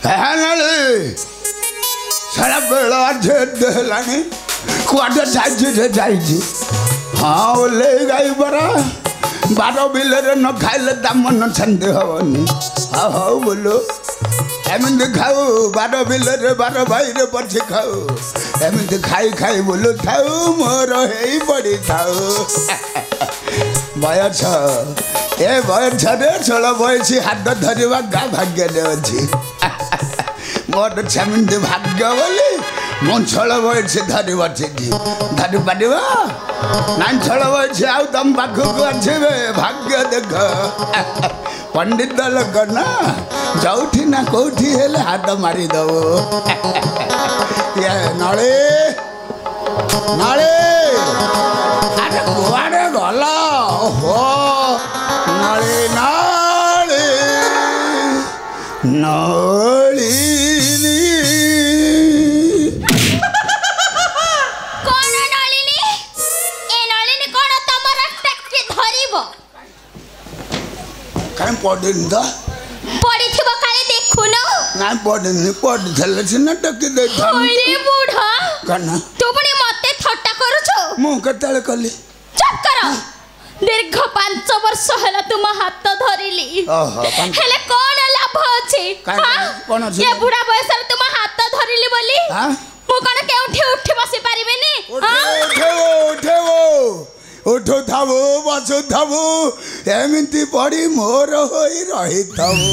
Henry, Sarabella, Lani, quarter Saiji. How late I were. Bado Biller no Kyle Damon Sunday. How will look? I'm the cow, Bado Biller, Bado by the Portico. I'm the Kai will look how more hey body cow. Boyacha, a boy, Sola boy, she had the Tariva Gavagadji. More the chairman the Hagavali, Monsola boy, she had what it did. Tadibadiva, Nansola boy, she out on Baku, Bhaga the girl. Pandit the Lagana, Joutina Koti had the Marido. Yeah, Nale, what a gola. Oh, Nali. Kona Nalini? E Nalini kona tamara tekki dharibo. Kain podinda? Podithibo kali dekhuno? Na podini podithale sina tekki dekha. Oire budha. Kana? Tu puni mate thट्टा करूछो? Mu ketale kali. चुप करो दीर्घ 5 वर्ष हेला तुम हाथ धरिली हेले कोन लाभ अछि कोन अछि ये बुढ़ा बयस रे तुम हाथ धरिली बोली मु कोन केउठी उठी बसी परिबेनी उठो थाबो बसो थाबो एमिति पड़ी मोर होई रही थाबो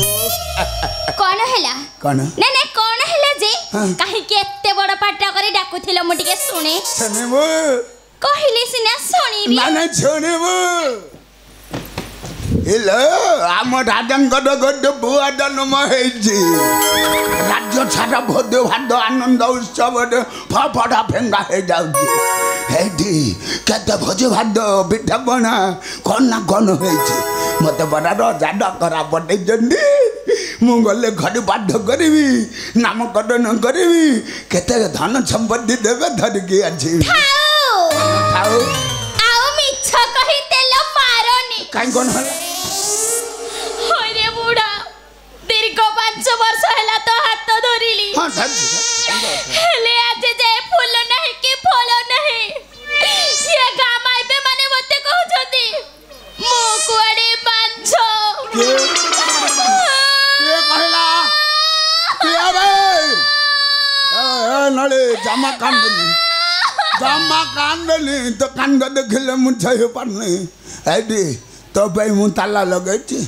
कोन हेला कोन ने ने कोन हेला जे काहे के एत्ते बड़ पाटा करी डाकुथिलो मु टिके सुने सुनेबो कहिले सिना सुनिबी ना ना सुनेबो इलो आम राजंगड गड बुआ जन्म हेजी राज्य छाड़ा भोद भाद आनंद उत्सव फफड़ा फेंगा हे जाउची हेडी केते भोज भाद पिठा बना कोन ना कोन हेजी मते बड़ा राजा डकरा बडे जंडी मु गले घड़ी बाध्य करबी नामकरण करबी केते धन संपत्ति देबे धर के अछि आओ मिछ कहि तेल मारनी काई कोन हला होरे बुढ़ा दीर्घ 5 वर्ष हेला तो हाथ धरिली हां हेले आज जे फूल नहीं कि फल नहीं ये गाम आइबे माने मते कहू छथि मु कुआडे बांझो के कहला के बे ए नले जमा कांदनी तो कांद देखले मुझे पारनी एडी तो भाई मु ताला लगैछि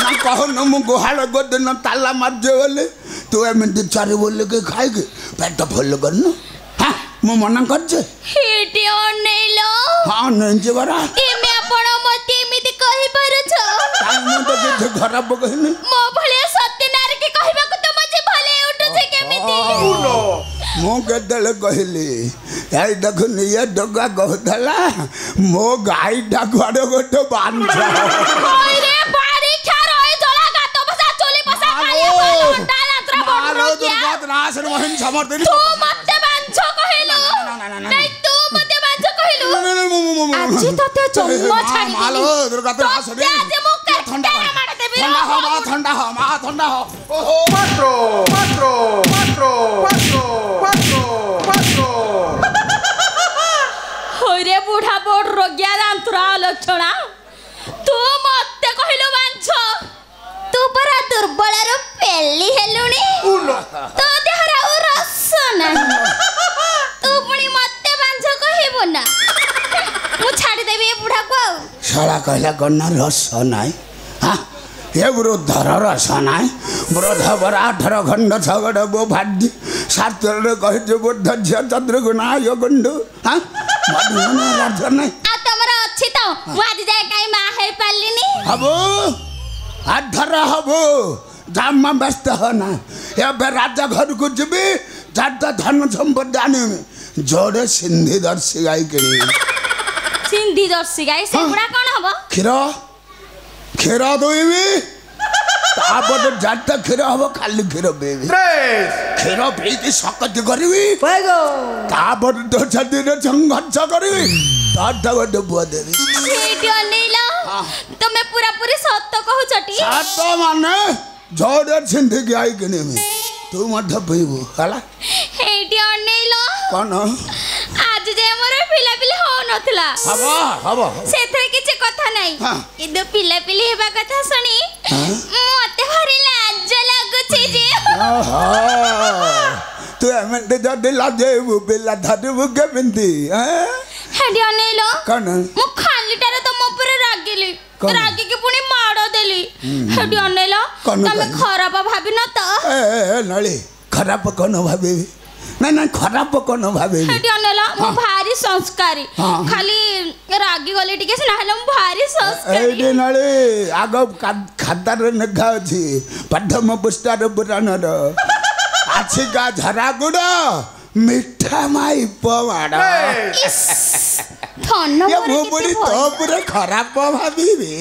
ना कहो न मु गुहाल गोद न ताला मार जे बोले तू एमति चारि बोले के खाइ के पेट फुल करन हां मु मना कर जे हेटी ओनेलो हां न जे बरा एमे आपण मते एमिति कहि परछ काई मु तो जे खराब कहनी मो भले सत्यनारायण के कहबा को तुम जे भले उठो छे केमिति मो केदले कहली आई देखनी ये डगा कहतला मो गाई डागवाडो गोटे बांध ओइ रे बाड़ी खार ओइ जला गातो बसा चोली बसा कालिया बंडा नात्र बडरो क्या नास मोहन समर्थ तू मते बांझो कहिलो नहीं तू मते बांझो कहिलो आज तते जन्म छाडी मालो दुर्गा तो हास दे आज मुके ठंडा मार देबी ठंडा हो ओहो मात्रो होरे बुढ़ा बोड रोगिया दांतरा लक्षणा तू मते कहिलो बांझो तू बरा दुर्बल रो पेली हेलुनी तो देहरा ओ रस नाही तू पुणी मते बांझो कहिबो ना मु छाडी देबी ए बुढ़ा को शाला कहला गन्ना रस नाही हां ये वृद्धर रस नाही वृद्ध बरा 18 खंड छगड़ गो भाजी शास्त्र कहि जे बुद्ध चंद्रगुणा यो गंडु हां मधुना राज नाही आ तमरा अछि त मु आज जाय काई मा हे पालिनी हबो आधर हबो जामा व्यस्त होना ए राजा घर को जबी जाता धन संपत्ति आने में जोड़े सिंधी दर्शी गाय के सिंधी दर्शी गाय से बुढ़ा कोन हबो खीर दोइबी तापर जाता खीर हबो खाली खीर बेबी खीर पीकी सकत करबी पैगो तापर तो छदिन संघर्ष करबी ताता गड बुआ देबी वीडियो नीला तमे पूरा पूरी सत्य कहू छटी सत्य माने जोड़े सिंधी गाय के में तू मध्य पीबू हला एटी अनेलो कौन आज जे मोर पिला पिली हो नथला हबो हबो सेथरे किछ कथा नै इदो पिला पिली हेबा कथा सुनी मते भारी लाज लागुछि जे तू एमंते जदी लाजेबू पिला धरबू केमिंती हेडी अनेलो कौन मु खालीटारे तुम ऊपर रागिली रागी के पुनी माड़ देली हेडी अनेलो तमे खराब भाबी न त ए नळी खराब कोन भाबी ना ना खराब कोन भाबी हेडी अनेलो मु भारी संस्कारी खाली रागी गले टिके से नाहले मु भारी संस्कारी एडी नळी आगो खातार नखा अछि पद्धम पुष्टार पुराण रो आछिका झरा गुड मिठा माई पवाड़ा धन ये मोबड़ी तो पूरा खराब भाबीबी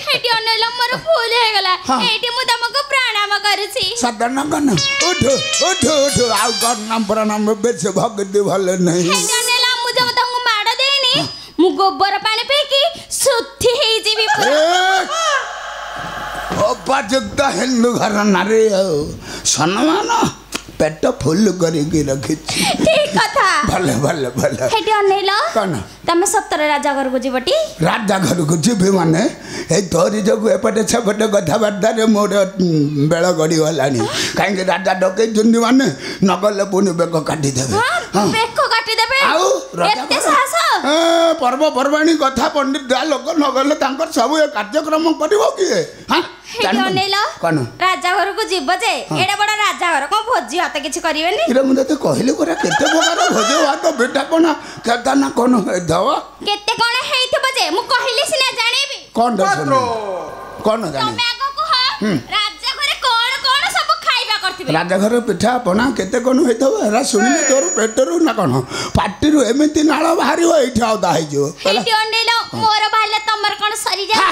हेडी अनेलो मोर भूल हे गला एटी मु तमको प्रणाम करूछी सदन कन उठ उठ उठ आउ करना प्रणाम बेच भगती भले नहीं हेडी अनेलो मु जब तंग माड़ देनी मु गोबर पानी पेकी सुथी हे जीवी उपयुक्त हिंदू घर नारी सम्मान पेट फुल करके रखी ठीक कथा भले भले भले हेटी अनेलो कौन तमे सत्तर राजा घर को जीवटी राजा घर को जीवी माने ए तोरी जो एपटे छपटे कथबार्ता रे मोर बेल गड़ी गलानी कहीं राजा डके जुंदी माने नगले पुनी बेक काटी देबे बेक काटी देबे आउ एते साहस पर्व पर्वाणी कथा पंडित दा लोक नगले तांकर सब कार्यक्रम करिवो कि हां हेटी अनेलो कौन राजा घर को जीव जे एडा बड़ा राजा घर को भोजी हाथ किछ करिवेनी इरे मुदे तो कहले कोरा केते प्रकार भोज हाथ बेटा कोना केता ना कोन दवा केते कोन हेइथबो जे मु कहिले सिना जानेबी कोन दसनो कोन जाने तमे आगो को राजा घरे कोन कोन सब खाइबा करथिबे राजा घर पिठा पना केते कोन हेइथबो एरा सुनिले तोर पेटरू ना कोन पाटीरू एमिति नाळ बाहरियो एठी आउदा हैजो हेटी अनेलो मोर भाले तमर कोन सरी जा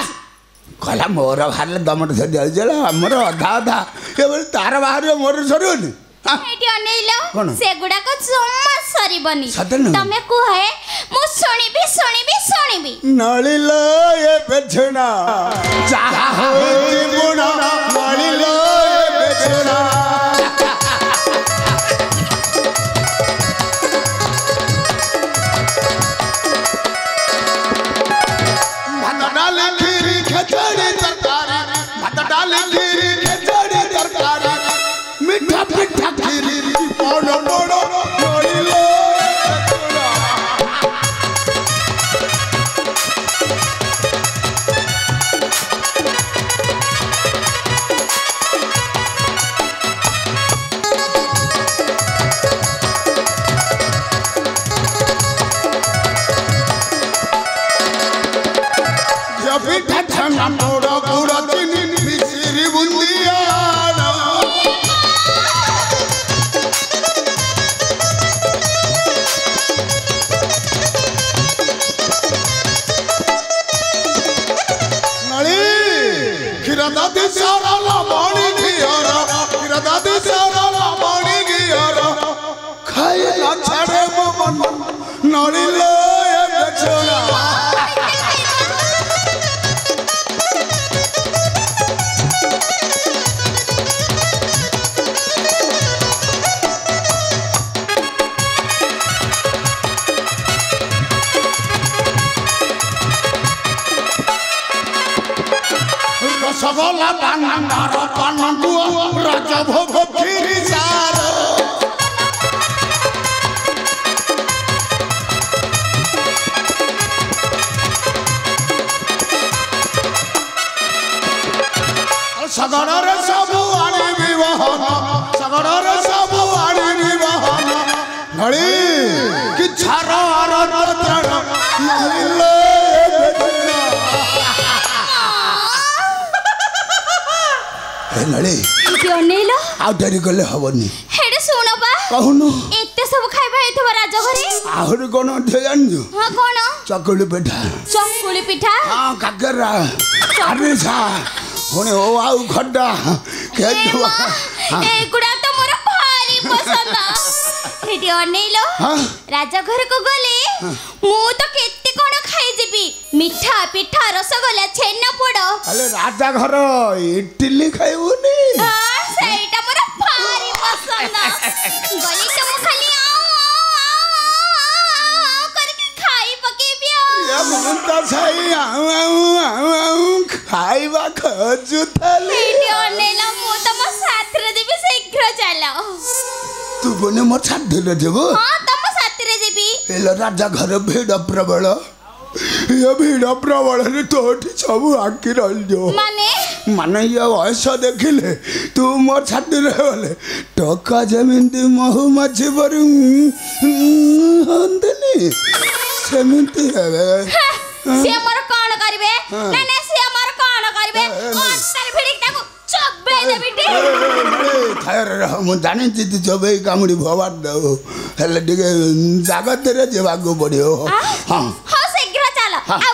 कला मोर भाले दमट सरी जाइला हमर आधा आधा केवल तार बाहरियो मोर सरियोनी हेटी अनेलो सेगुडा को जम्मा सरीबनी सतन तमे कुहे मु सुनिबी नळिलो ए बेछना चाहा हो जीवन नळिलो ए बेछना भात डाल खीर खिचड़ी तरकारी भात डाल खीर खिचड़ी तरकारी मीठा मीठा खीर ओनो ओनो नळिलो पिठा छना मोड़ा गुड़ा चीनी मिश्री बुंदिया नली खीरा दादी सारा ला बाणी घियारा खीरा दादी सारा ला बाणी घियारा खाए ना छड़े मन नली ले बेचना रसगोला पानार पानंदुआ राजा भोग खीरी सार सगड़र सबु आनी विवाहन सगड़र सबु आनी विवाहन घड़ी कि छारो आरत त्रण नलिले नड़ी अनेलो आ डरी गले हबनी हेडे सुनो बा कहूनु एते सब खाइबा हेथबा राजा घरे आहुरी कोन ठे जानजु हां कोन चकुली पिठा हां काकरा अरे सा होने ओ आउ खड्डा के एगुडा तो मोर भारी पसंद हेडे अनेलो राजा घर को गले मु तो केते कोन खाइ जेबी मिठा पिठा रसगोला छेना पोड़ अरे राजा घर इडली खाइबुनी हां सेटा मोर भारी पसंद ଖୋଜୁ ଥାଲି ଏଇଠି ଅନେଇଲ ମୁଁ ତମ ସାଥିରେ ଯିବି ଶୀଘ୍ର ଚାଲ ତୁ ପୁଣି ମୋ ସାଥିରେ ଯିବୁ ହଁ ତମ ସାଥିରେ ଯିବି ହେଲେ ରାଜା ଘର ଭିଡ଼ ପ୍ରବଳ ଏ ଭିଡ଼ ପ୍ରବଳରେ ତୋଠି ସବୁ ଆଖି ରହିଯିବ ମାନେ ଇଏ ବୟସ ଦେଖିଲେ ତୁ ମୋ ଛାତିରେ ଗଲେ ଟକା ଯେମିତି ମହୁମାଛି ପରି ହଅନ୍ତିନି ସେମିତି ହେବେ ସିଏ ମୋର କଣ କରିବେ ନା ନା ସିଏ ମୋର କଣ କରିବେ ଅଣ୍ଟାରେ ଭିଡ଼ିକି ତାକୁ ଚୋବେଇ ଦେବି ଟି ଥାୟରେ ରହ ମୁଁ ଜାଣିଛି ତୁ ଚୋବେଇ କାମୁଡ଼ି ଭବାଟ ଦେବୁ ହେଲେ ଟିକେ ଜାଗତରେ ଯିବାକୁ ପଡ଼ିବ ହଁ ହଁ ଶୀଘ୍ର ଚାଲ ଆଉ